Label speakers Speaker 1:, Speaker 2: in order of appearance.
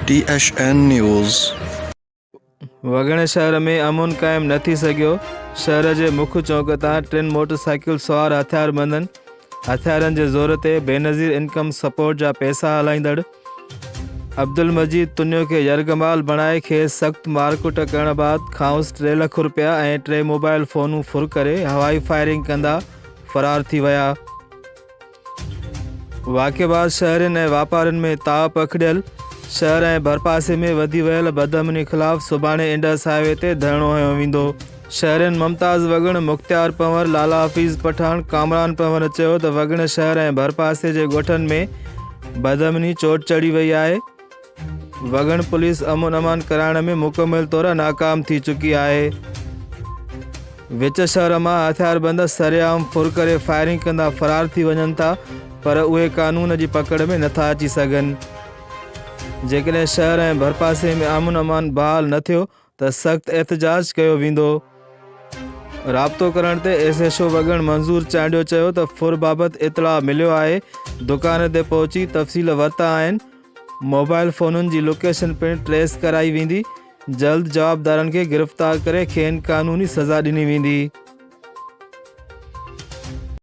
Speaker 1: THN News।
Speaker 2: वगण शहर में अमन कायम न थी सघियो। शहर के मुख्य चौक तां 3 मोटरसाइकिल सवार हथियारबंदन हथियारनि के ज़ोर ते बेनज़ीर इनकम सपोर्ट जा पैसा हलाईंदड़ अब्दुल मजीद तुन्यो के यरगमाल बणाए खे सख्त मारकुट करण बाद खाउस 3 लाख रुपया ऐं 3 मोबाइल फोनूं फुर करे हवाई फायरिंग कंदा फरार थी विया। वाक़े बाद शहरनि ऐं वापारनि में ताव पखड़ियल। शहर ऐं भरपासे में वधी वियल बदअमनी ख़िलाफ़ सुभाणे इंडस हाईवे ते धरणो हयो वेंदो। शहरनि मुमताज़ वगण, मुख्तियार पंवर, लाला हफ़ीज़ पठान, कामरान पंवर चयो त वगण शहर ऐं भरपासे जे ॻोठनि में बदअमनी चोट चढ़ी वई आहे। वगण पुलिस अमन अमान कराइण में मुकमिल तौर नाकाम थी चुकी आहे। विच शहर मां हथियारबंद सरेआम फुर करे फायरिंग कंदा फरार थी वञनि था, पर उहे कानून जी पकड़ में नथा अची सघनि। जेकॾहिं शहर ऐं भरपासे में अमन अमान बहाल न थियो त सख़्त एहतजाज कयो वेंदो। राब्तो करण ते SHO वगण मंज़ूर चांडियो चयो त फुर बाबति इतला मिलियो आहे। दुकान ते पहुची तफ़सील वरिता आहिनि। मोबाइल फ़ोनुनि जी लोकेशन पिणु ट्रेस कराई वेंदी। जल्द जवाबदारनि खे गिरफ़्तार करे खेनि क़ानूनी सज़ा ॾिनी वेंदी।